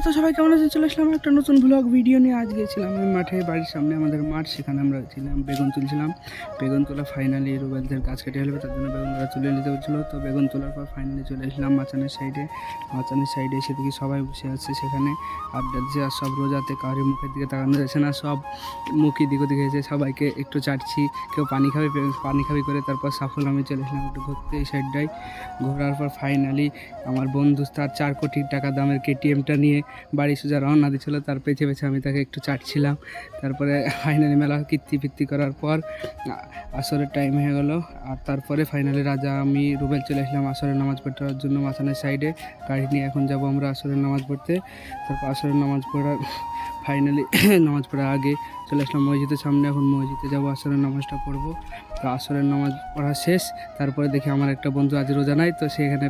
তো সবাই কেমন আছে? চলে আসলাম একটা নতুন ব্লগ ভিডিও নিয়ে। আজ গিয়েছিলাম আমি মাঠে, বাড়ির সামনে আমাদের মাঠ, সেখানে আমরা ছিলাম, বেগুন তুলছিলাম। বেগুন তোলা ফাইনালি রুবেলদের গাছ কেটে ফেলবে, তার জন্য বেগুনগুলো তুলে নিতে হচ্ছিলো। তো বেগুন তোলার পর ফাইনালি চলে এসলাম মাচানের সাইডে। মাচানের সাইডে এসে দেখি সবাই বসে আছে সেখানে আড্ডা দিচ্ছে। আর সব রোজাতে কারোর মুখের দিকে তাকানো যাচ্ছে না, সব মুখই দিকে দিকে হয়েছে। সবাইকে একটু চাটছি, কেউ পানি খাবে, পানি খাবি করে তারপর সাফল আমি চলে এসলাম একটু ঘুরতে এই সাইডটায়। ঘোরার পর ফাইনালি আমার বন্ধু তার 4 কোটি টাকা দামের কেটিএমটা নিয়ে বাড়ি সোজা রওনা দিচ্ছিলো। তার পেছে পেছে আমি তাকে একটু চাটছিলাম। তারপরে ফাইনালি মেলা কীর্তি করার পর আসরের টাইম হয়ে গেলো। আর তারপরে ফাইনালি রাজা আমি রুবেল চলে আসলাম আসরের নামাজ পড়ার জন্য মাথানের সাইডে গাড়ি নিয়ে। এখন যাব আমরা আসরের নামাজ পড়তে। তারপর আসরের নামাজ পড়ার ফাইনালি নামাজ পড়ার আগে চলে আসলাম মসজিদের সামনে। এখন মসজিদে যাবো, আসরের নামাজটা পড়বো। তো আসরের নামাজ পড়া শেষ, তারপরে দেখি আমার একটা বন্ধু আজ রোজা নাই, তো সেখানে